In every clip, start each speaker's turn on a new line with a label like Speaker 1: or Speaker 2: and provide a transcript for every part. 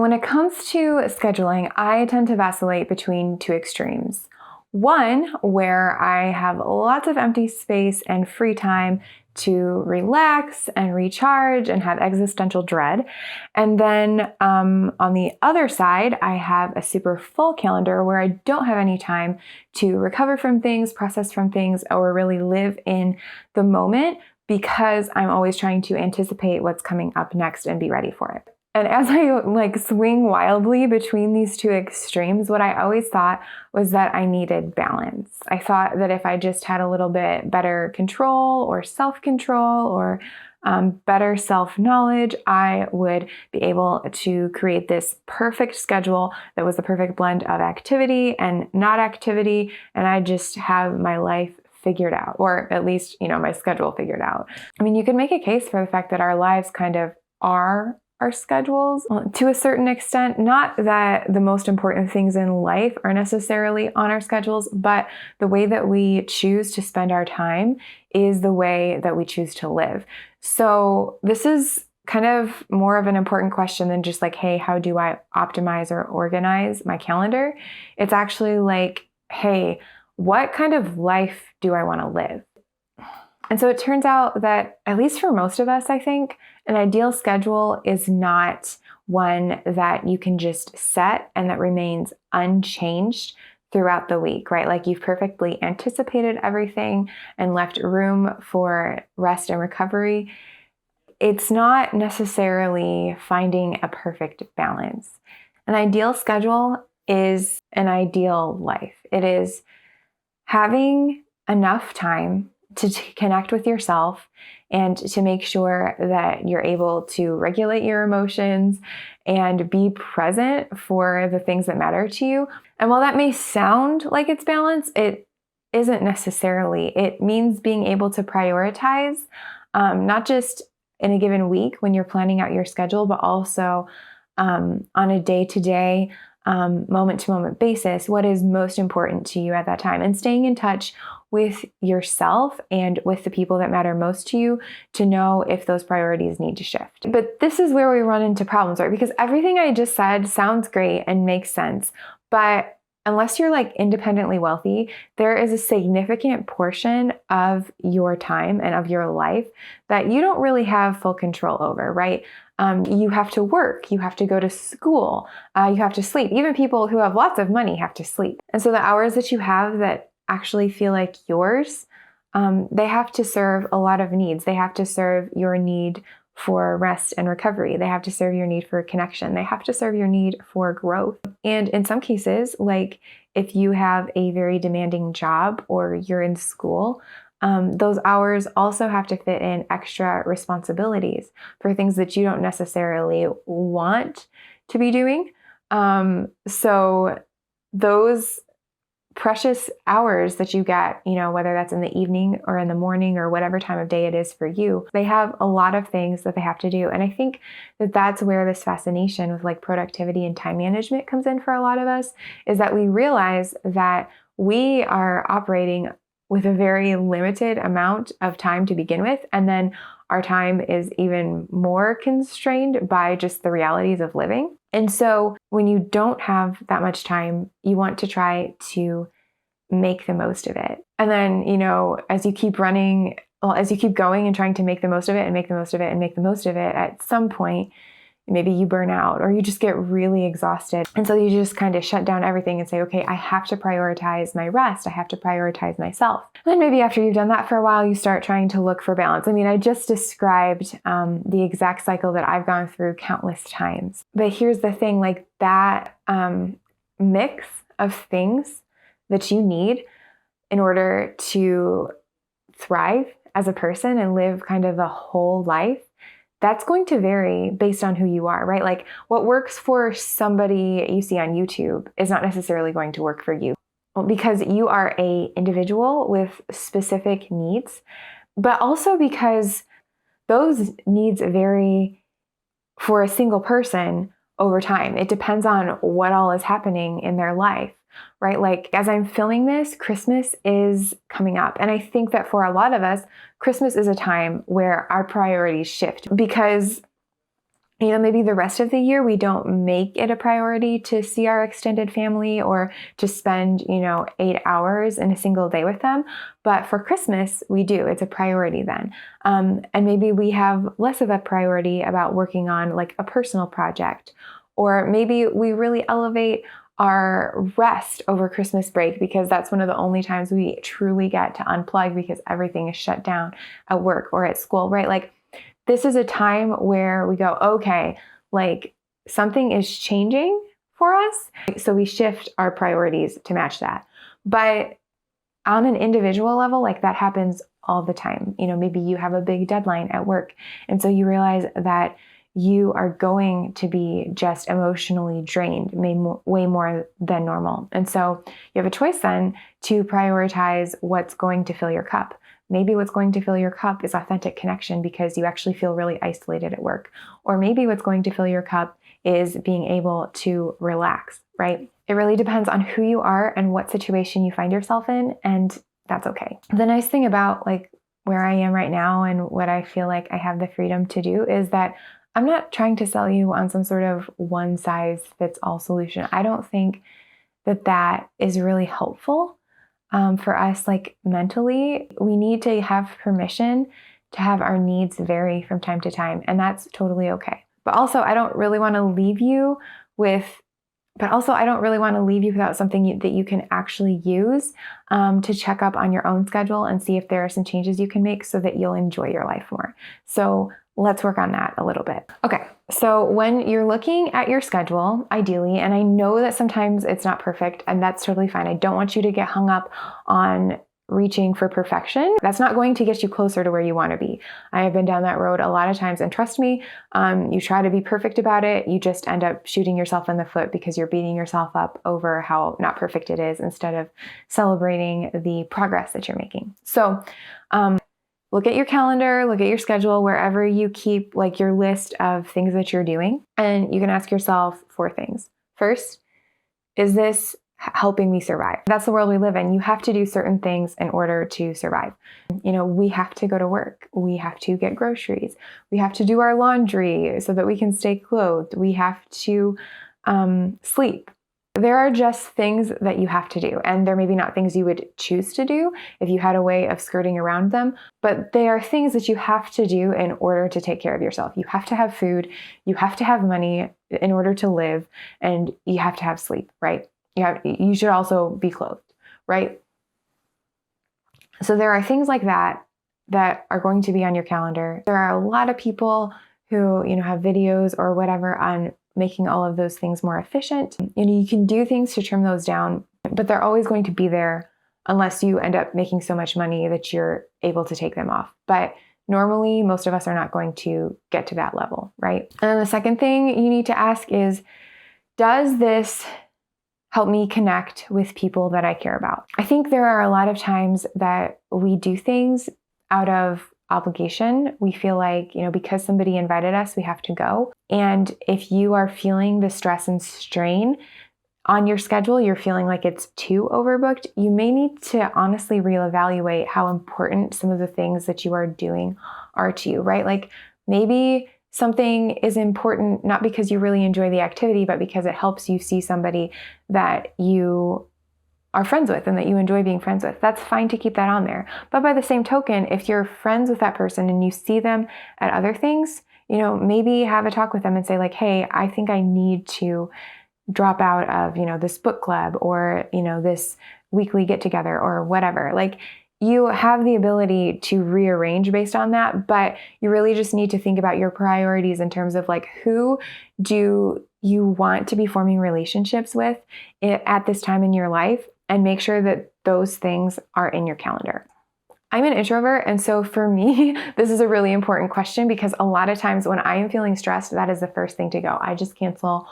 Speaker 1: when it comes to scheduling, I tend to vacillate between two extremes. One, where I have lots of empty space and free time to relax and recharge and have existential dread. And then on the other side, I have a super full calendar where I don't have any time to recover from things, process from things, or really live in the moment because I'm always trying to anticipate what's coming up next and be ready for it. And as I swing wildly between these two extremes, what I always thought was that I needed balance. I thought that if I just had a little bit better control or self-control or better self-knowledge, I would be able to create this perfect schedule that was the perfect blend of activity and not activity, and I just have my life figured out, or at least, my schedule figured out. I mean, you could make a case for the fact that our lives kind of are our schedules to a certain extent. Not that the most important things in life are necessarily on our schedules, but the way that we choose to spend our time is the way that we choose to live. So this is kind of more of an important question than just hey, how do I optimize or organize my calendar? It's actually hey, what kind of life do I want to live? And so it turns out that, at least for most of us, I think, an ideal schedule is not one that you can just set and that remains unchanged throughout the week, right? You've perfectly anticipated everything and left room for rest and recovery. It's not necessarily finding a perfect balance. An ideal schedule is an ideal life. It is having enough time to connect with yourself and to make sure that you're able to regulate your emotions and be present for the things that matter to you. And while that may sound like it's balance, it isn't necessarily. It means being able to prioritize, not just in a given week when you're planning out your schedule, but also on a day-to-day, moment-to-moment basis, what is most important to you at that time, and staying in touch with yourself and with the people that matter most to you to know if those priorities need to shift. But this is where we run into problems, right? Because everything I just said sounds great and makes sense, but unless you're independently wealthy, there is a significant portion of your time and of your life that you don't really have full control over, right? You have to work, you have to go to school, you have to sleep. Even people who have lots of money have to sleep. And so the hours that you have that actually feel like yours, they have to serve a lot of needs. They have to serve your need for rest and recovery. They have to serve your need for connection. They have to serve your need for growth. And in some cases, if you have a very demanding job or you're in school, those hours also have to fit in extra responsibilities for things that you don't necessarily want to be doing. So those precious hours that you get, whether that's in the evening or in the morning or whatever time of day it is for you, they have a lot of things that they have to do. And I think that that's where this fascination with productivity and time management comes in for a lot of us, is that we realize that we are operating with a very limited amount of time to begin with. And then our time is even more constrained by just the realities of living. And so when you don't have that much time, you want to try to make the most of it. And then, as you keep going and trying to make the most of it and make the most of it and make the most of it, at some point, maybe you burn out or you just get really exhausted. And so you just kind of shut down everything and say, okay, I have to prioritize my rest. I have to prioritize myself. And then maybe after you've done that for a while, you start trying to look for balance. I mean, I just described the exact cycle that I've gone through countless times. But here's the thing, that mix of things that you need in order to thrive as a person and live kind of a whole life, that's going to vary based on who you are, right? What works for somebody you see on YouTube is not necessarily going to work for you, because you are an individual with specific needs, but also because those needs vary for a single person over time. It depends on what all is happening in their life, right? As I'm filming this, Christmas is coming up. And I think that for a lot of us, Christmas is a time where our priorities shift, because maybe the rest of the year we don't make it a priority to see our extended family or to spend, 8 hours in a single day with them. But for Christmas, we do. It's a priority then. And maybe we have less of a priority about working on like a personal project. Or maybe we really elevate our rest over Christmas break because that's one of the only times we truly get to unplug because everything is shut down at work or at school, right? Like, this is a time where we go, okay, like something is changing for us. So we shift our priorities to match that. But on an individual level, like that happens all the time. Maybe you have a big deadline at work. And so you realize that you are going to be just emotionally drained way more than normal. And so you have a choice then to prioritize what's going to fill your cup. Maybe what's going to fill your cup is authentic connection because you actually feel really isolated at work. Or maybe what's going to fill your cup is being able to relax, right? It really depends on who you are and what situation you find yourself in, and that's okay. The nice thing about like where I am right now and what I feel like I have the freedom to do is that I'm not trying to sell you on some sort of one size fits all solution. I don't think that is really helpful. For us, like mentally, we need to have permission to have our needs vary from time to time, and that's totally okay. But also, I don't really want to leave you without something that you can actually use to check up on your own schedule and see if there are some changes you can make so that you'll enjoy your life more. So let's work on that a little bit. Okay, so when you're looking at your schedule, ideally, and I know that sometimes it's not perfect, and that's totally fine. I don't want you to get hung up on reaching for perfection. That's not going to get you closer to where you want to be. I have been down that road a lot of times, and trust me, you try to be perfect about it, you just end up shooting yourself in the foot because you're beating yourself up over how not perfect it is instead of celebrating the progress that you're making. So, look at your calendar, look at your schedule, wherever you keep like your list of things that you're doing. And you can ask yourself 4 things. First, is this helping me survive? That's the world we live in. You have to do certain things in order to survive. We have to go to work. We have to get groceries. We have to do our laundry so that we can stay clothed. We have to sleep. There are just things that you have to do, and they're maybe not things you would choose to do if you had a way of skirting around them, but they are things that you have to do in order to take care of yourself. You have to have food, you have to have money in order to live, and you have to have sleep, right? You should also be clothed, right? So there are things like that are going to be on your calendar. There are a lot of people who, have videos or whatever on making all of those things more efficient. You can do things to trim those down, but they're always going to be there unless you end up making so much money that you're able to take them off. But normally, most of us are not going to get to that level, right? And then the second thing you need to ask is, does this help me connect with people that I care about? I think there are a lot of times that we do things out of obligation. We feel like, because somebody invited us, we have to go. And if you are feeling the stress and strain on your schedule, you're feeling like it's too overbooked, you may need to honestly reevaluate how important some of the things that you are doing are to you, right? Like maybe something is important not because you really enjoy the activity, but because it helps you see somebody that you are friends with and that you enjoy being friends with. That's fine to keep that on there. But by the same token, if you're friends with that person and you see them at other things, maybe have a talk with them and say like, hey, I think I need to drop out of, this book club or, this weekly get together or whatever. Like, you have the ability to rearrange based on that, but you really just need to think about your priorities in terms of like, who do you want to be forming relationships with at this time in your life, and make sure that those things are in your calendar. I'm an introvert, and so for me, this is a really important question because a lot of times when I am feeling stressed, that is the first thing to go. I just cancel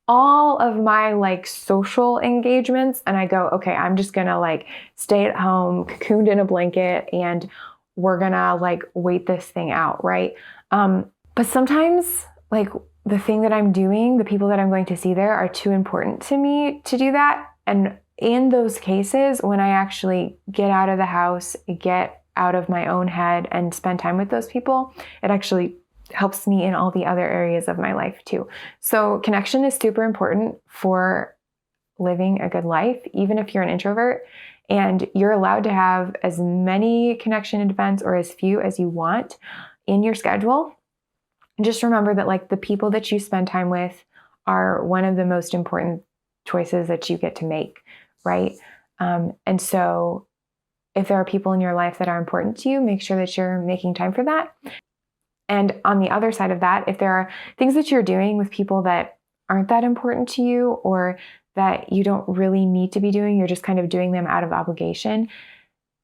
Speaker 1: all of my like social engagements and I go, okay, I'm just gonna like stay at home, cocooned in a blanket, and we're gonna like wait this thing out, right? But sometimes like the thing that I'm doing, the people that I'm going to see there are too important to me to do that. And in those cases, when I actually get out of the house, get out of my own head and spend time with those people, it actually helps me in all the other areas of my life too. So connection is super important for living a good life, even if you're an introvert, and you're allowed to have as many connection events or as few as you want in your schedule. Just remember that like the people that you spend time with are one of the most important choices that you get to make, right? And so if there are people in your life that are important to you, make sure that you're making time for that. And on the other side of that, if there are things that you're doing with people that aren't that important to you or that you don't really need to be doing, you're just kind of doing them out of obligation,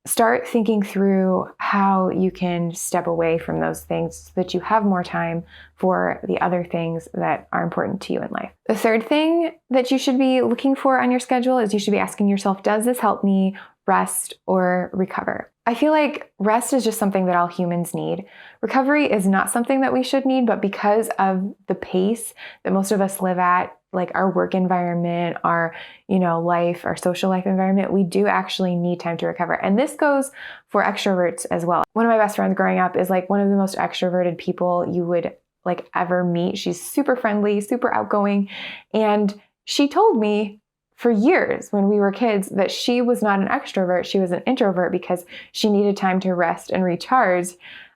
Speaker 1: start thinking through how you can step away from those things so that you have more time for the other things that are important to you in life. The third thing that you should be looking for on your schedule is you should be asking yourself, does this help me rest or recover? I feel like rest is just something that all humans need. Recovery is not something that we should need, but because of the pace that most of us live at, like our work environment, our, life, our social life environment, we do actually need time to recover. And this goes for extroverts as well. One of my best friends growing up is like one of the most extroverted people you would like ever meet. She's super friendly, super outgoing. And she told me for years when we were kids that she was not an extrovert, she was an introvert because she needed time to rest and recharge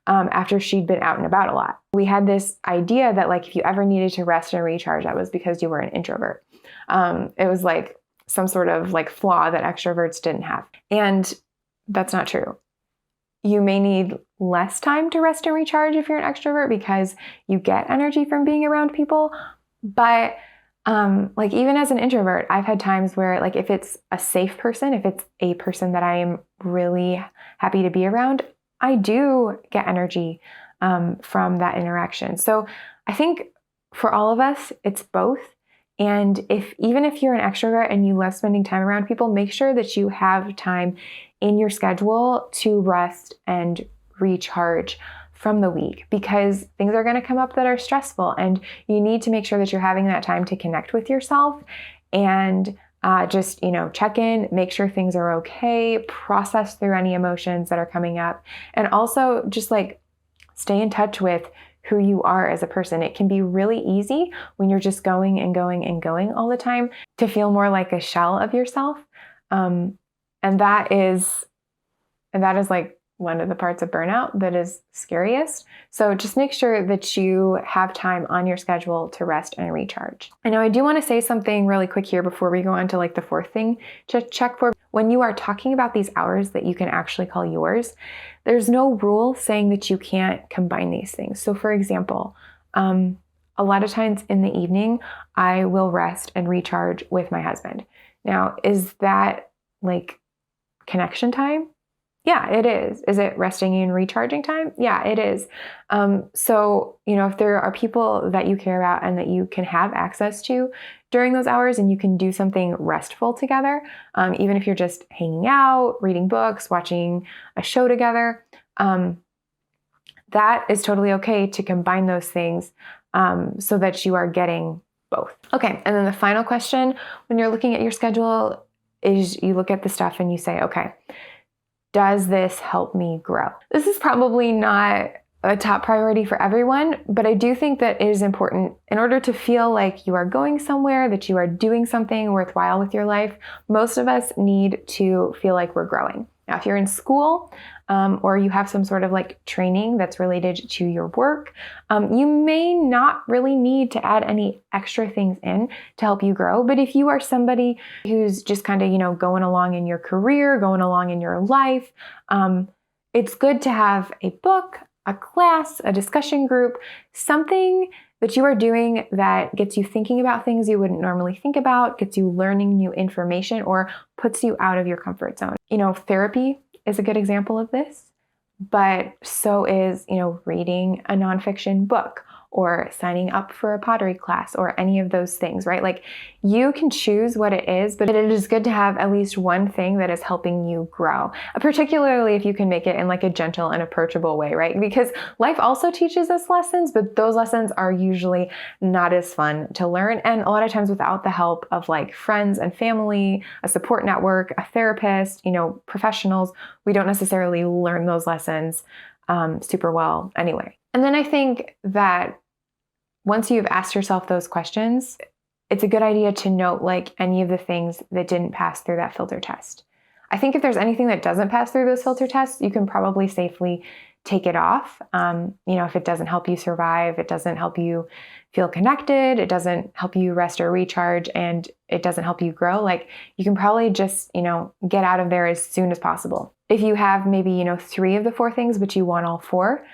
Speaker 1: after she'd been out and about a lot. We had this idea that like if you ever needed to rest and recharge, that was because you were an introvert. It was like some sort of like flaw that extroverts didn't have. And that's not true. You may need less time to rest and recharge if you're an extrovert because you get energy from being around people. But like even as an introvert, I've had times where like if it's a safe person, if it's a person that I am really happy to be around, I do get energy from that interaction. So I think for all of us, it's both. And even if you're an extrovert and you love spending time around people, make sure that you have time in your schedule to rest and recharge from the week, because things are going to come up that are stressful and you need to make sure that you're having that time to connect with yourself and just, check in, make sure things are okay, process through any emotions that are coming up, and also just like stay in touch with who you are as a person. It can be really easy when you're just going and going and going all the time to feel more like a shell of yourself. And that is like one of the parts of burnout that is scariest. So just make sure that you have time on your schedule to rest and recharge. I know I do want to say something really quick here before we go on to like the fourth thing to check for. When you are talking about these hours that you can actually call yours, there's no rule saying that you can't combine these things. So for example, a lot of times in the evening, I will rest and recharge with my husband. Now, is that like connection time? Yeah, it is. Is it resting and recharging time? Yeah, it is. So, if there are people that you care about and that you can have access to during those hours and you can do something restful together, even if you're just hanging out, reading books, watching a show together, that is totally okay to combine those things so that you are getting both. Okay, and then the final question when you're looking at your schedule is you look at the stuff and you say, okay, does this help me grow? This is probably not a top priority for everyone, but I do think that it is important in order to feel like you are going somewhere, that you are doing something worthwhile with your life. Most of us need to feel like we're growing. Now, if you're in school or you have some sort of like training that's related to your work, you may not really need to add any extra things in to help you grow. But if you are somebody who's just kind of, going along in your career, going along in your life, it's good to have a book, a class, a discussion group, something that you are doing that gets you thinking about things you wouldn't normally think about, gets you learning new information, or puts you out of your comfort zone. Therapy is a good example of this, but so is, reading a nonfiction book or signing up for a pottery class or any of those things, right? Like you can choose what it is, but it is good to have at least one thing that is helping you grow, particularly if you can make it in like a gentle and approachable way, right? Because life also teaches us lessons, but those lessons are usually not as fun to learn. And a lot of times without the help of like friends and family, a support network, a therapist, professionals, we don't necessarily learn those lessons super well anyway. And then I think that once you've asked yourself those questions, it's a good idea to note like any of the things that didn't pass through that filter test. I think if there's anything that doesn't pass through those filter tests, you can probably safely take it off. If it doesn't help you survive, it doesn't help you feel connected, it doesn't help you rest or recharge, and it doesn't help you grow, like you can probably just, get out of there as soon as possible. If you have maybe, 3 of the 4 things, but you want all 4,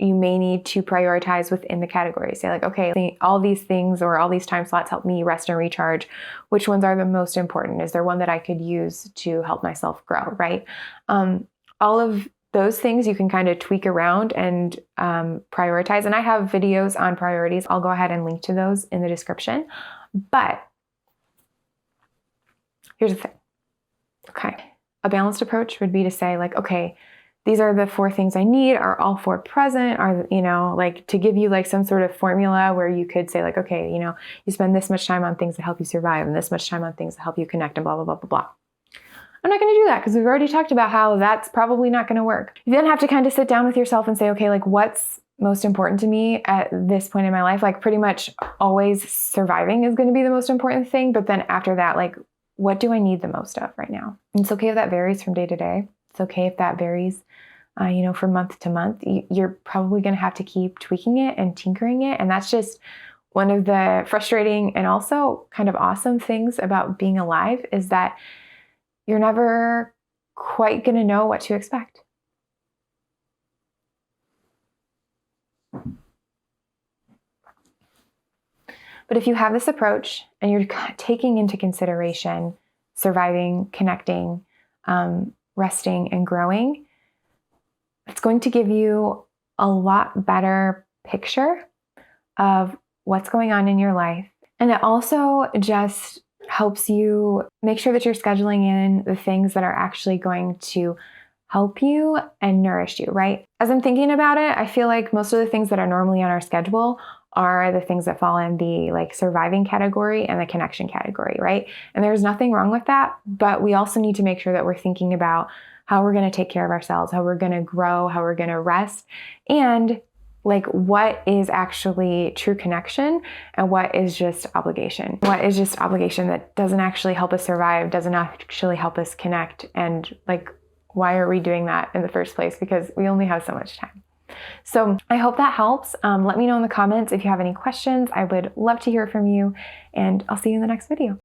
Speaker 1: you may need to prioritize within the category. Say like, okay, all these things or all these time slots help me rest and recharge. Which ones are the most important? Is there one that I could use to help myself grow, right? All of those things you can kind of tweak around and prioritize. And I have videos on priorities. I'll go ahead and link to those in the description. But here's the thing. Okay. A balanced approach would be to say like, okay, these are the 4 things I need. Are all 4 present? Are, like to give you like some sort of formula where you could say like, okay, you spend this much time on things that help you survive and this much time on things that help you connect and blah, blah, blah, blah, blah. I'm not going to do that because we've already talked about how that's probably not going to work. You then have to kind of sit down with yourself and say, okay, like what's most important to me at this point in my life? Like pretty much always surviving is going to be the most important thing. But then after that, like what do I need the most of right now? And it's okay if that varies from day to day. It's okay if that varies, from month to month. You're probably going to have to keep tweaking it and tinkering it. And that's just one of the frustrating and also kind of awesome things about being alive is that you're never quite going to know what to expect. But if you have this approach and you're taking into consideration surviving, connecting, resting, and growing, it's going to give you a lot better picture of what's going on in your life. And it also just helps you make sure that you're scheduling in the things that are actually going to help you and nourish you, right? As I'm thinking about it, I feel like most of the things that are normally on our schedule are the things that fall in the like surviving category and the connection category, right? And there's nothing wrong with that, but we also need to make sure that we're thinking about how we're going to take care of ourselves, how we're going to grow, how we're going to rest, and like what is actually true connection and what is just obligation. What is just obligation that doesn't actually help us survive, doesn't actually help us connect, and like why are we doing that in the first place? Because we only have so much time. So I hope that helps. Let me know in the comments if you have any questions. I would love to hear from you, and I'll see you in the next video.